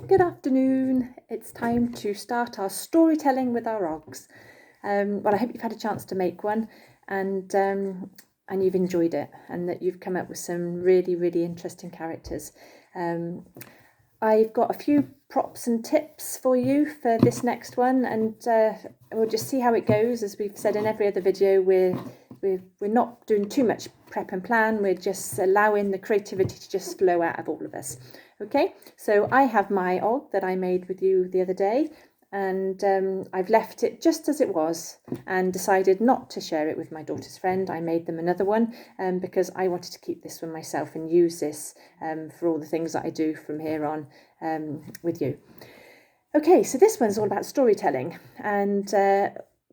Good afternoon. It's time to start our storytelling with our Ogs. Well, I hope you've had a chance to make one and you've enjoyed it and that you've come up with some really interesting characters. I've got a few props and tips for you for this next one, and we'll just see how it goes. As we've said in every other video, we're not doing too much prep and plan. We're just allowing the creativity to just flow out of all of us. Okay, so I have my Og that I made with you the other day, and I've left it just as it was and decided not to share it with my daughter's friend. I made them another one because I wanted to keep this one myself and use this for all the things that I do from here on with you. Okay, so this one's all about storytelling, and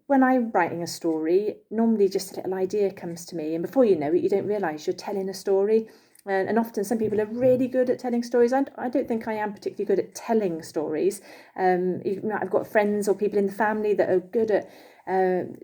when I'm writing a story, normally just a little idea comes to me, and before you know it, you don't realise you're telling a story. And often some people are really good at telling stories. I don't think I am particularly good at telling stories. I've got friends or people in the family that are good at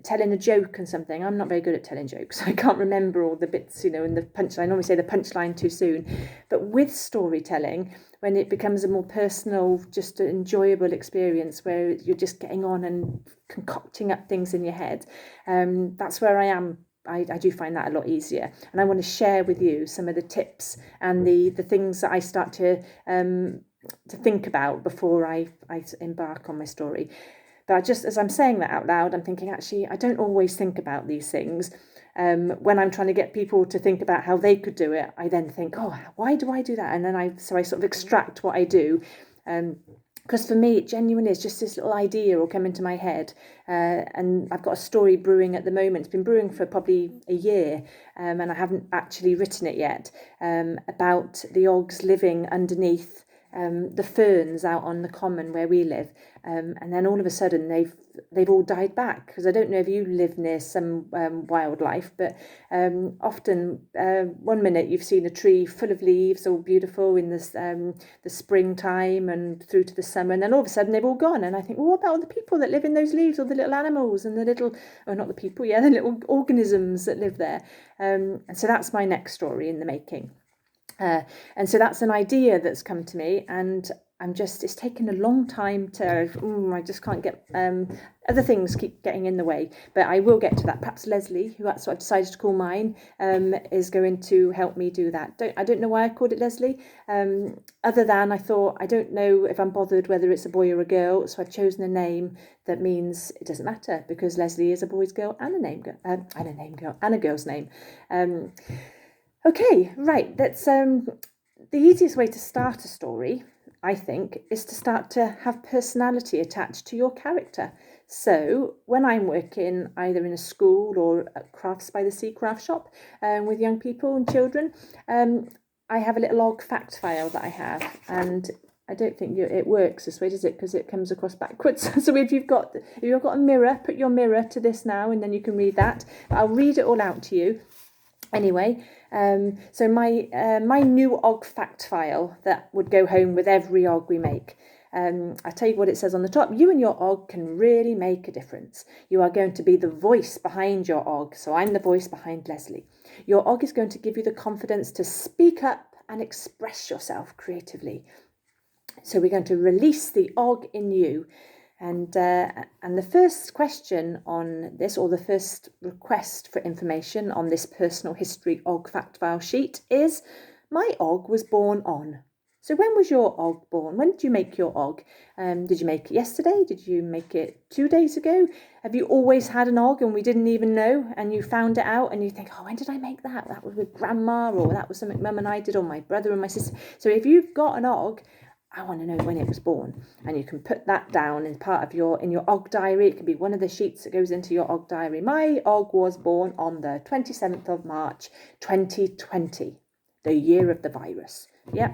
telling a joke and something. I'm not very good at telling jokes. I can't remember all the bits, in the punchline. I normally say the punchline too soon. But with storytelling, when it becomes a more personal, just an enjoyable experience where you're just getting on and concocting up things in your head, that's where I am. I do find that a lot easier, and I want to share with you some of the tips and the things that I start to think about before I embark on my story. But just as I'm saying that out loud, I'm thinking, actually, I don't always think about these things. When I'm trying to get people to think about how they could do it, I then think, oh, why do I do that? And then I sort of extract what I do. Because for me, it genuinely is just this little idea will come into my head. And I've got a story brewing at the moment. It's been brewing for probably a year, and I haven't actually written it yet, about the Ogs living underneath the ferns out on the common where we live. And then all of a sudden they've all died back, because I don't know if you live near some wildlife, but often one minute you've seen a tree full of leaves, all beautiful in this the springtime and through to the summer, and then all of a sudden they've all gone, and I think, well, what about all the people that live in those leaves, or the little animals and the little, or not the people, the little organisms that live there. And so that's my next story in the making. And so that's an idea that's come to me, and it's taken a long time to, I just can't get, other things keep getting in the way, but I will get to that. Perhaps Leslie, who that's what I've decided to call mine, is going to help me do that. I don't know why I called it Leslie, other than I thought, I don't know if I'm bothered whether it's a boy or a girl, so I've chosen a name that means it doesn't matter, because Leslie is a boy's girl and a girl's name. Okay, right, that's the easiest way to start a story, I think, is to start to have personality attached to your character. So when I'm working either in a school or at Crafts by the Sea craft shop with young people and children, I have a little Og fact file that I have, and I don't think it works this way, does it? Because it comes across backwards. So if you've got a mirror, put your mirror to this now, and then you can read that. I'll read it all out to you. Anyway, so my new Og fact file that would go home with every Og we make. I'll tell you what it says on the top. You and your Og can really make a difference. You are going to be the voice behind your Og. So I'm the voice behind Leslie. Your Og is going to give you the confidence to speak up and express yourself creatively. So we're going to release the Og in you. And the first question on this, or the first request for information on this personal history Og fact file sheet is, my Og was born on. So when was your Og born? When did you make your Og? Did you make it yesterday? Did you make it 2 days ago? Have you always had an Og and we didn't even know, and you found it out and you think, oh, when did I make that? That was with grandma, or that was something mum and I did, or my brother and my sister. So if you've got an Og, I want to know when it was born, and you can put that down in part of your Og diary. It can be one of the sheets that goes into your Og diary. My Og was born on the 27th of March 2020, the year of the virus. Yeah.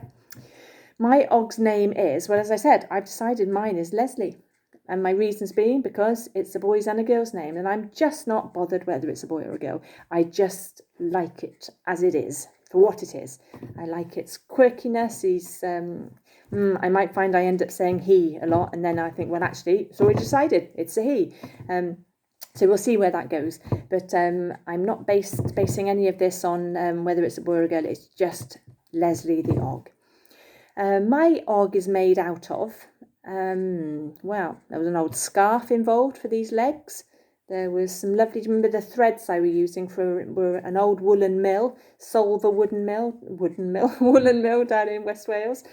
My Og's name is, well, as I said, I've decided mine is Leslie, and my reasons being because it's a boy's and a girl's name, and I'm just not bothered whether it's a boy or a girl. I just like it as it is, for what it is. I like its quirkiness. I might find I end up saying he a lot, and then I think, well, actually, it's already decided, it's a he. So we'll see where that goes. But I'm not basing any of this on whether it's a boy or a girl. It's just Leslie the Og. My og is made out of, well, there was an old scarf involved for these legs. There was some lovely, do you remember the threads I were using were an old woolen mill, Solver woolen mill down in West Wales.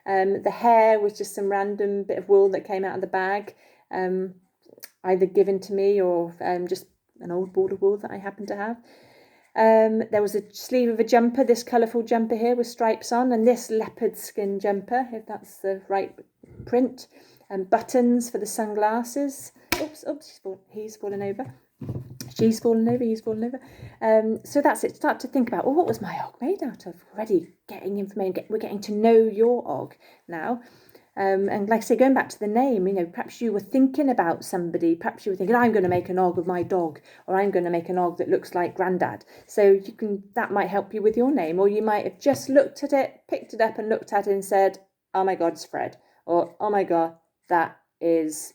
The hair was just some random bit of wool that came out of the bag, either given to me or just an old ball of wool that I happened to have. There was a sleeve of a jumper, this colourful jumper here with stripes on, and this leopard skin jumper, if that's the right print, and buttons for the sunglasses. Oops, he's fallen over. She's fallen over, he's fallen over. So that's it. Start to think about, what was my og made out of? Already getting information, we're getting to know your og now. And like I say, going back to the name, perhaps you were thinking about somebody, perhaps you were thinking, I'm going to make an og of my dog, or I'm going to make an og that looks like Grandad. So that might help you with your name, or you might have just looked at it, picked it up and looked at it and said, oh my God, it's Fred, or oh my God, that is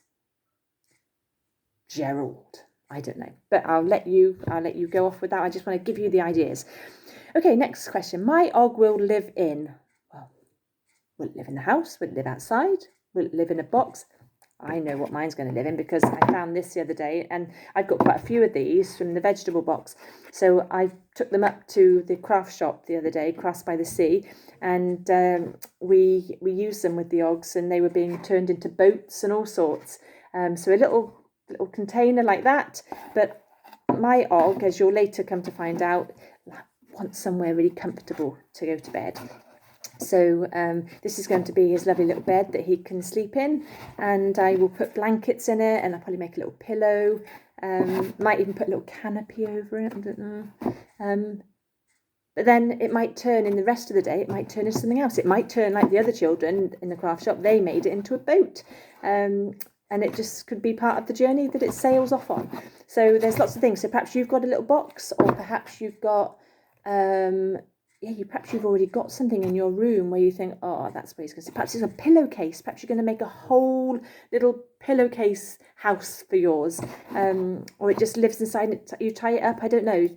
Gerald. I don't know, but I'll let you go off with that. I just want to give you the ideas. Okay, next question. My og will live in, well, will it live in the house? Will it live outside? Will it live in a box? I know what mine's going to live in because I found this the other day, and I've got quite a few of these from the vegetable box. So I took them up to the craft shop the other day, Crafts by the Sea, and we used them with the ogs, and they were being turned into boats and all sorts. So a little container like that, but my og, as you'll later come to find out, wants somewhere really comfortable to go to bed. So this is going to be his lovely little bed that he can sleep in, and I will put blankets in it, and I'll probably make a little pillow, might even put a little canopy over it, I don't know. But then it might turn, in the rest of the day, it might turn into something else. It might turn like the other children in the craft shop, they made it into a boat. And it just could be part of the journey that it sails off on. So there's lots of things. So perhaps you've got a little box, or perhaps you've got, perhaps you've already got something in your room where you think, oh, that's where he's going to sit. Perhaps it's a pillowcase. Perhaps you're going to make a whole little pillowcase house for yours. Or it just lives inside it. You tie it up. I don't know.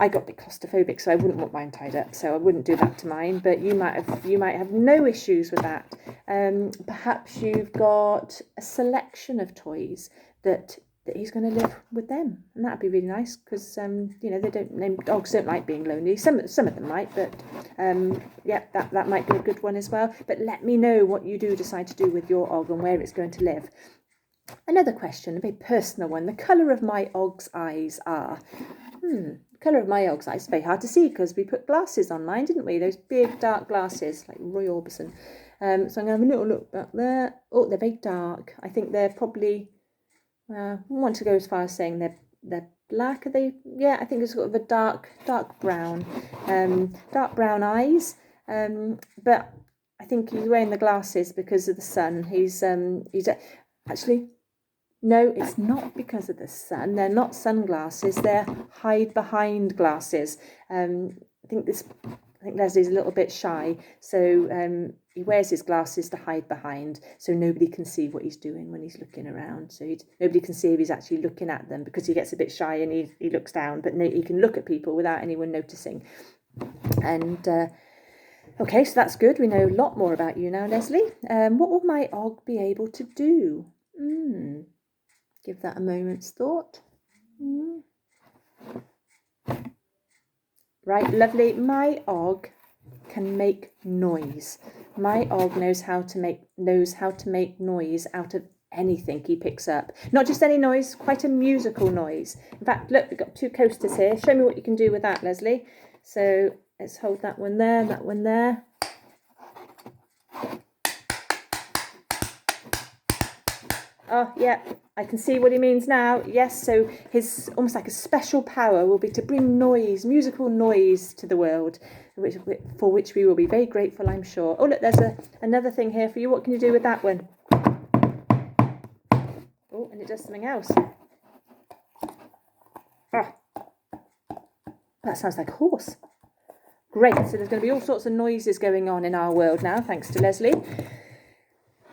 I got a bit claustrophobic, so I wouldn't want mine tied up, so I wouldn't do that to mine, but you might have no issues with that. Perhaps you've got a selection of toys that he's going to live with them, and that'd be really nice, because dogs don't like being lonely. Some of them might, but that might be a good one as well. But let me know what you do decide to do with your og and where it's going to live. Another question, a very personal one. The colour of my og's eyes are. Colour of my og's eyes is very hard to see because we put glasses on mine, didn't we? Those big dark glasses, like Roy Orbison. So I'm going to have a little look back there. Oh, they're very dark. I think they're probably, I want to go as far as saying they're black. Are they? Yeah, I think it's sort of a dark brown eyes. But I think he's wearing the glasses because of the sun. He's actually. No, it's not because of the sun. They're not sunglasses. They're hide behind glasses. I think Leslie's a little bit shy, so he wears his glasses to hide behind, so nobody can see what he's doing when he's looking around. So nobody can see if he's actually looking at them because he gets a bit shy and he looks down. But he can look at people without anyone noticing. And okay, so that's good. We know a lot more about you now, Leslie. What will my og be able to do? Give that a moment's thought. Right, lovely. My og can make noise. My og knows how to make noise out of anything he picks up. Not just any noise, quite a musical noise. In fact, look, we've got 2 coasters here. Show me what you can do with that, Leslie. So let's hold that one there, that one there. Oh, yeah, I can see what he means now. Yes, so his almost like a special power will be to bring noise, musical noise to the world, for which we will be very grateful, I'm sure. Oh, look, there's another thing here for you. What can you do with that one? Oh, and it does something else. Oh, that sounds like a horse. Great, so there's going to be all sorts of noises going on in our world now, thanks to Leslie.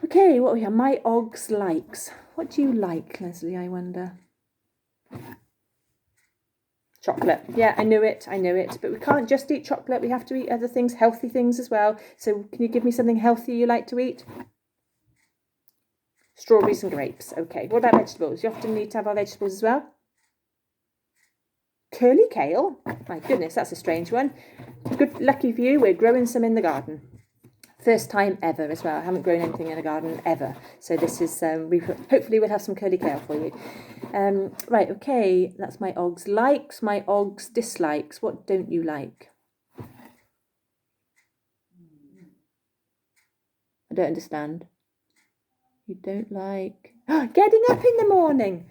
Okay, what we have? My og's likes. What do you like, Leslie, I wonder? Chocolate. Yeah, I knew it. But we can't just eat chocolate. We have to eat other things, healthy things as well. So can you give me something healthy you like to eat? Strawberries and grapes. Okay. What about vegetables? You often need to have our vegetables as well. Curly kale. My goodness, that's a strange one. Good, lucky for you, we're growing some in the garden. First time ever as well. I haven't grown anything in the garden ever. So this is, hopefully we'll have some curly kale for you. Right, okay, that's my Og's likes, my Og's dislikes. What don't you like? I don't understand. You don't like getting up in the morning.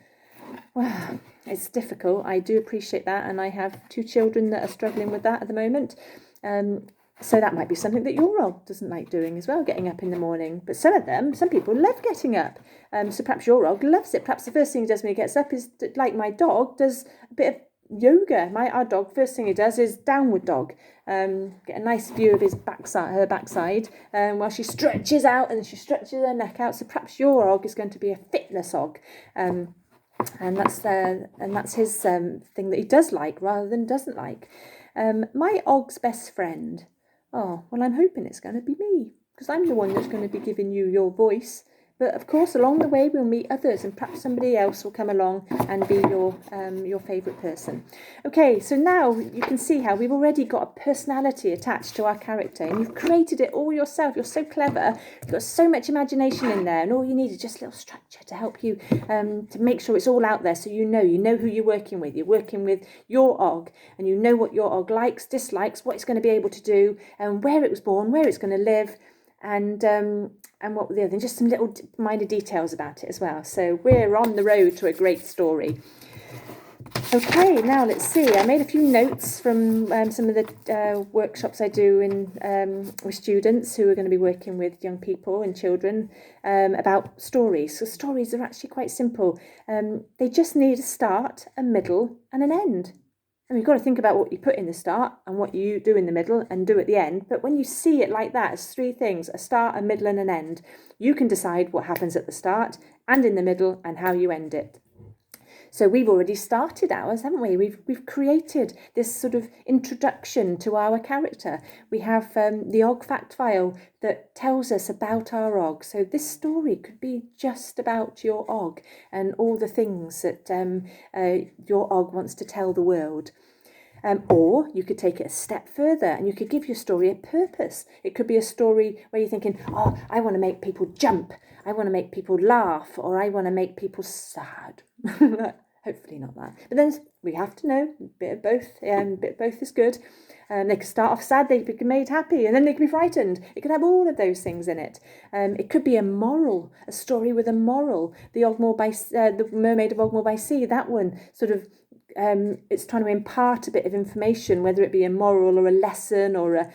Wow, it's difficult. I do appreciate that, and I have 2 children that are struggling with that at the moment. So that might be something that your Og doesn't like doing as well, getting up in the morning. But some people love getting up. So perhaps your Og loves it. Perhaps the first thing he does when he gets up is, like my dog, does a bit of yoga. Our dog, first thing he does is downward dog. Get a nice view of her backside, while she stretches out and she stretches her neck out. So perhaps your Og is going to be a fitness Og. And that's his thing that he does like rather than doesn't like. My Og's best friend. Oh, well, I'm hoping it's going to be me, because I'm the one that's going to be giving you your voice. But of course, along the way, we'll meet others, and perhaps somebody else will come along and be your favourite person. Okay, so now you can see how we've already got a personality attached to our character, and you've created it all yourself. You're so clever. You've got so much imagination in there, and all you need is just a little structure to help you to make sure it's all out there, so you know who you're working with. You're working with your Og, and you know what your Og likes, dislikes, what it's going to be able to do, and where it was born, where it's going to live. And what were the other things? Just some little minor details about it as well. So we're on the road to a great story. Okay, now let's see. I made a few notes from some of the workshops I do with students who are going to be working with young people and children about stories. So stories are actually quite simple. They just need a start, a middle, and an end. And you've got to think about what you put in the start and what you do in the middle and do at the end. But when you see it like that, it's 3 things: a start, a middle, and an end. You can decide what happens at the start and in the middle and how you end it. So we've already started ours, haven't we? We've created this sort of introduction to our character. We have the Og fact file that tells us about our Og. So this story could be just about your Og and all the things that your Og wants to tell the world. Or you could take it a step further and you could give your story a purpose. It could be a story where you're thinking, oh, I want to make people jump, I want to make people laugh, or I want to make people sad. Hopefully not that. But then we have to know a bit of both. A bit of both is good. They could start off sad, they could be made happy, and then they could be frightened. It could have all of those things in it. It could be a moral, a story with a moral. The Mermaid of Ogmore by Sea, that one sort of it's trying to impart a bit of information, whether it be a moral or a lesson or a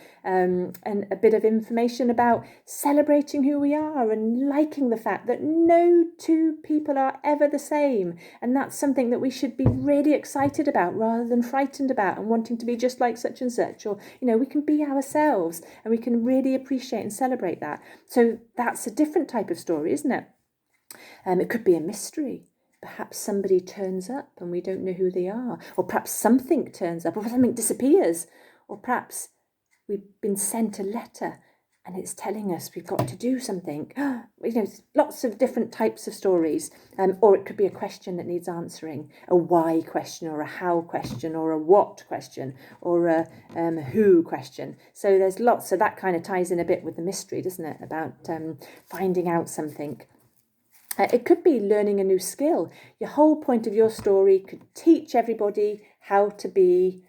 bit of information about celebrating who we are and liking the fact that no 2 people are ever the same, and that's something that we should be really excited about rather than frightened about and wanting to be just like such and such. Or we can be ourselves and we can really appreciate and celebrate that. So that's a different type of story, isn't it? It could be a mystery. Perhaps somebody turns up and we don't know who they are, or perhaps something turns up, or something disappears, or perhaps we've been sent a letter and it's telling us we've got to do something. Lots of different types of stories. Or it could be a question that needs answering, a why question, or a how question, or a what question, or a who question. So there's lots. So that kind of ties in a bit with the mystery, doesn't it, about finding out something. It could be learning a new skill. Your whole point of your story could teach everybody how to be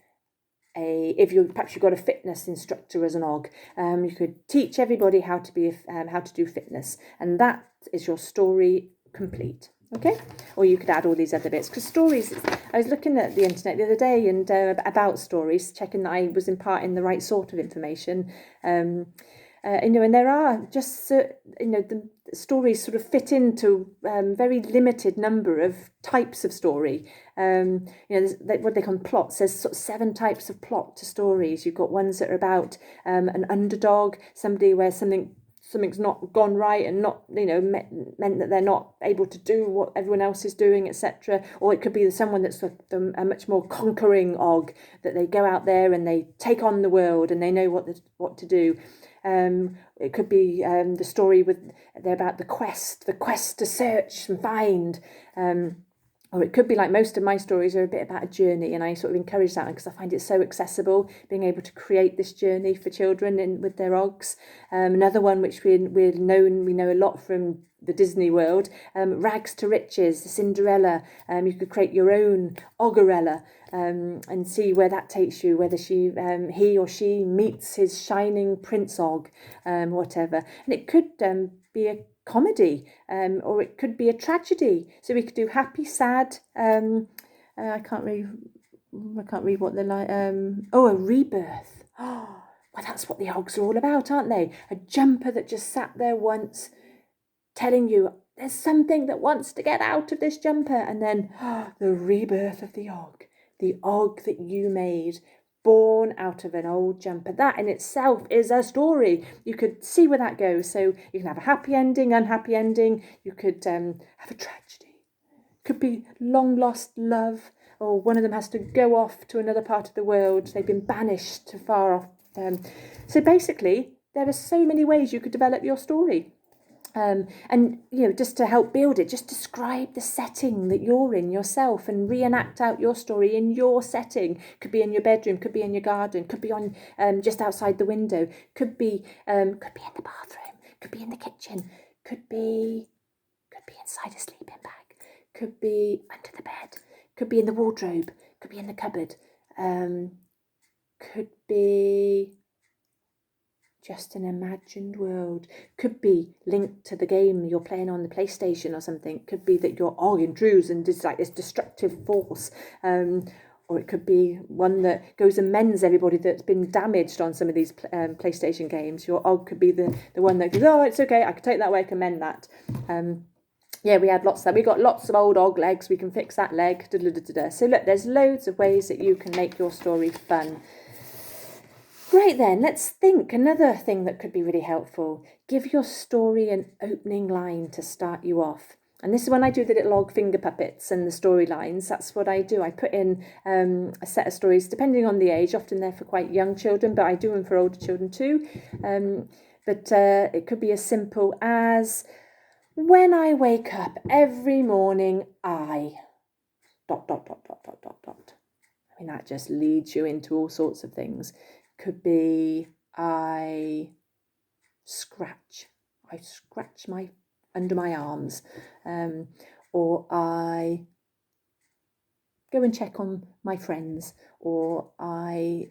perhaps you've got a fitness instructor as an Og. You could teach everybody how to do fitness, and that is your story complete. Okay, or you could add all these other bits, because stories. I was looking at the internet the other day and about stories, checking that I was imparting the right sort of information. And there are just the stories sort of fit into very limited number of types of story. What they call plots. There's sort of 7 types of plot to stories. You've got ones that are about an underdog, somebody where something something's not gone right and not, meant that they're not able to do what everyone else is doing, etc. Or it could be someone that's a much more conquering og, that they go out there and they take on the world and they know what to do. It could be the story they're about the quest to search and find. Or it could be, like most of my stories are a bit about a journey, and I sort of encourage that because I find it so accessible, being able to create this journey for children with their ogs. Another one which we know a lot from the Disney world, Rags to Riches, Cinderella. You could create your own Oggerella and see where that takes you, whether he or she meets his shining prince og, whatever. And it could be a comedy, or it could be a tragedy. So we could do happy, sad. I can't read what they're like. A rebirth. Oh, well, that's what the ogs are all about, aren't they? A jumper that just sat there once, telling you there's something that wants to get out of this jumper, and then the rebirth of the og that you made, born out of an old jumper. That in itself is a story. You could see where that goes. So you can have a happy ending, unhappy ending. You could have a tragedy. Could be long lost love, or one of them has to go off to another part of the world. They've been banished to far off. So basically, there are so many ways you could develop your story. And just to help build it, just describe the setting that you're in yourself and reenact out your story in your setting. Could be in your bedroom, could be in your garden, could be on just outside the window, could be in the bathroom, could be in the kitchen, could be inside a sleeping bag, could be under the bed, could be in the wardrobe, could be in the cupboard, could be just an imagined world, could be linked to the game you're playing on the PlayStation or something. Could be that your og intrudes and is like this destructive force, or it could be one that goes and mends everybody that's been damaged on some of these PlayStation games. Your og could be the one that goes, oh, it's okay, I can take that away, I can mend that. We had lots of that. We got lots of old og legs, we can fix that leg. So look, there's loads of ways that you can make your story fun. Right then, let's think. Another thing that could be really helpful. Give your story an opening line to start you off. And this is when I do the little og finger puppets and the storylines. That's what I do. I put in a set of stories, depending on the age. Often they're for quite young children, but I do them for older children too. But it could be as simple as, when I wake up every morning, I... ... I mean, that just leads you into all sorts of things. Could be, I scratch under my arms, or I go and check on my friends, or I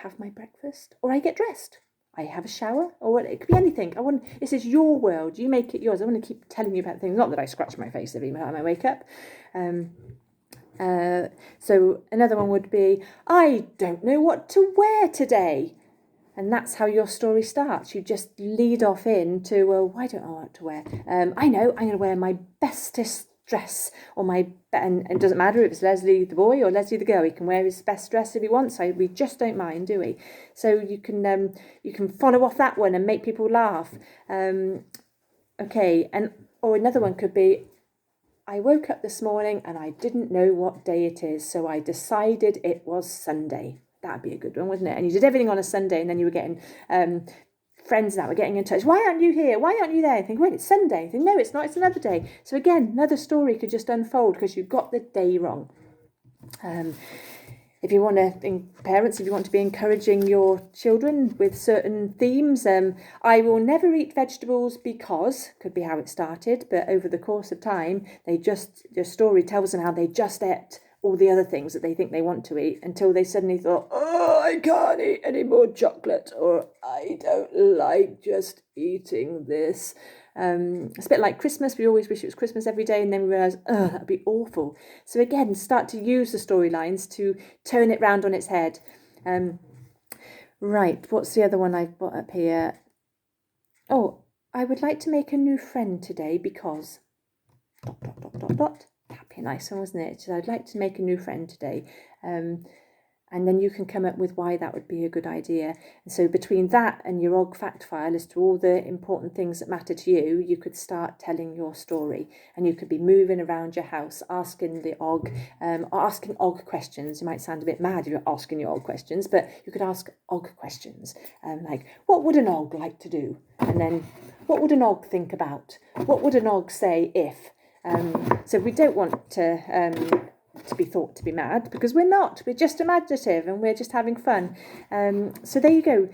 have my breakfast, or I get dressed, I have a shower, or it could be anything. This is your world, you make it yours. I want to keep telling you about things, not that I scratch my face every time I wake up. So another one would be, I don't know what to wear today. And that's how your story starts. You just lead off into, well, why don't I know what to wear? I know, I'm going to wear my bestest dress, and it doesn't matter if it's Leslie the boy or Leslie the girl. He can wear his best dress if he wants. So we just don't mind, do we? So you can follow off that one and make people laugh. Okay, or another one could be, I woke up this morning and I didn't know what day it is, so I decided it was Sunday. That'd be a good one, wouldn't it? And you did everything on a Sunday, and then you were getting friends that were getting in touch. Why aren't you here? Why aren't you there? You think, wait, it's Sunday. You think, no, it's not. It's another day. So again, another story could just unfold because you got the day wrong. If you want to be encouraging your children with certain themes, I will never eat vegetables because, could be how it started, but over the course of time, your story tells them how they just ate all the other things that they think they want to eat until they suddenly thought, oh, I can't eat any more chocolate, or I don't like just eating this. It's a bit like Christmas. We always wish it was Christmas every day, and then we realise, oh, that'd be awful. So again, start to use the storylines to turn it round on its head. Right, what's the other one I've got up here? Oh, I would like to make a new friend today because... ... That'd be a nice one, wasn't it? So I'd like to make a new friend today. And and then you can come up with why that would be a good idea. And so between that and your Og fact file as to all the important things that matter to you, you could start telling your story, and you could be moving around your house asking the Og, asking Og questions. You might sound a bit mad if you're asking your Og questions, but you could ask Og questions, like, what would an Og like to do? And then, what would an Og think about? What would an Og say if? So we don't want to be thought to be mad, because we're not. We're just imaginative and we're just having fun. So there you go.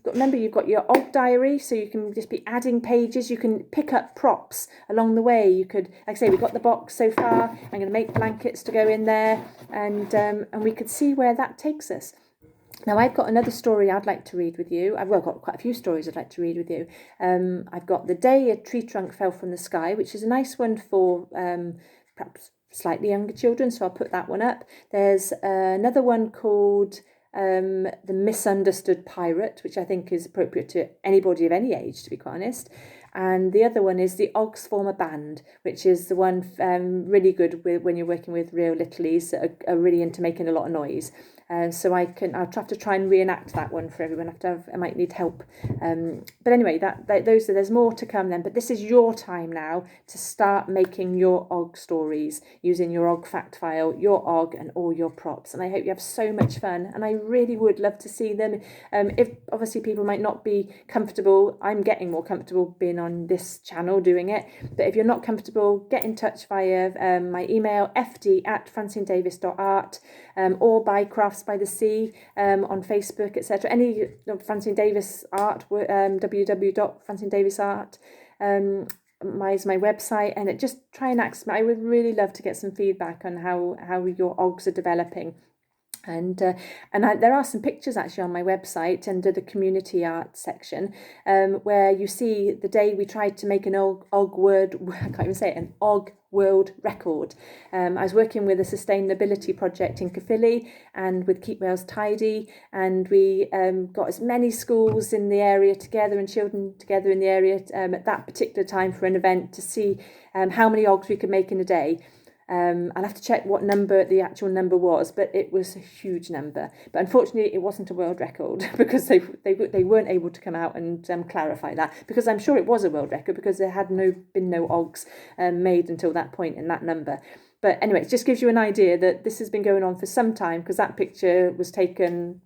Remember, you've got your Og diary, so you can just be adding pages. You can pick up props along the way. You could, like I say, we've got the box so far. I'm going to make blankets to go in there, and we could see where that takes us. Now, I've got another story I'd like to read with you. I've got quite a few stories I'd like to read with you. I've got The Day a Tree Trunk Fell from the Sky, which is a nice one for perhaps slightly younger children, so I'll put that one up. There's another one called The Misunderstood Pirate, which I think is appropriate to anybody of any age, to be quite honest. And the other one is The Ogs Form a Band, which is the one really good when you're working with real littlies that are really into making a lot of noise. So I'll have to try and reenact that one for everyone. I might need help. But anyway, there's more to come then. But this is your time now to start making your Og stories using your Og fact file, your Og, and all your props. And I hope you have so much fun. And I really would love to see them. If obviously people might not be comfortable, I'm getting more comfortable being on this channel doing it. But if you're not comfortable, get in touch via my email, fd@francinedavis.art, or by Crafts by the Sea on Facebook, etc. Any Francine Davis art, www.francinedavisart is my website, and just try and ask me. I would really love to get some feedback on how your Ogs are developing. And there are some pictures actually on my website under the community art section, where you see the day we tried to make an Og word, I can't even say it, an Og world record. I was working with a sustainability project in Caerphilly and with Keep Wales Tidy, and we got as many schools in the area together and children together in the area at that particular time for an event to see how many Ogs we could make in a day. I'll have to check what number the actual number was, but it was a huge number. But unfortunately, it wasn't a world record because they weren't able to come out and clarify that, because I'm sure it was a world record because there had been no Ogs made until that point in that number. But anyway, it just gives you an idea that this has been going on for some time, because that picture was taken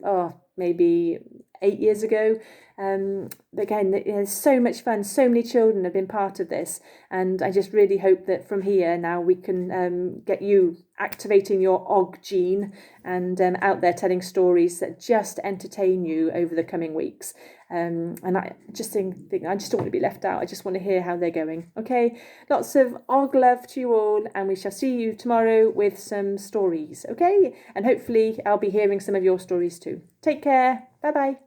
maybe 8 years ago. But again, it's so much fun. So many children have been part of this, and I just really hope that from here now we can get you activating your Og gene and out there telling stories that just entertain you over the coming weeks. And I just think I just don't want to be left out. I just want to hear how they're going. Okay, lots of Og love to you all, and we shall see you tomorrow with some stories. Okay, and hopefully I'll be hearing some of your stories too. Take care. Bye bye.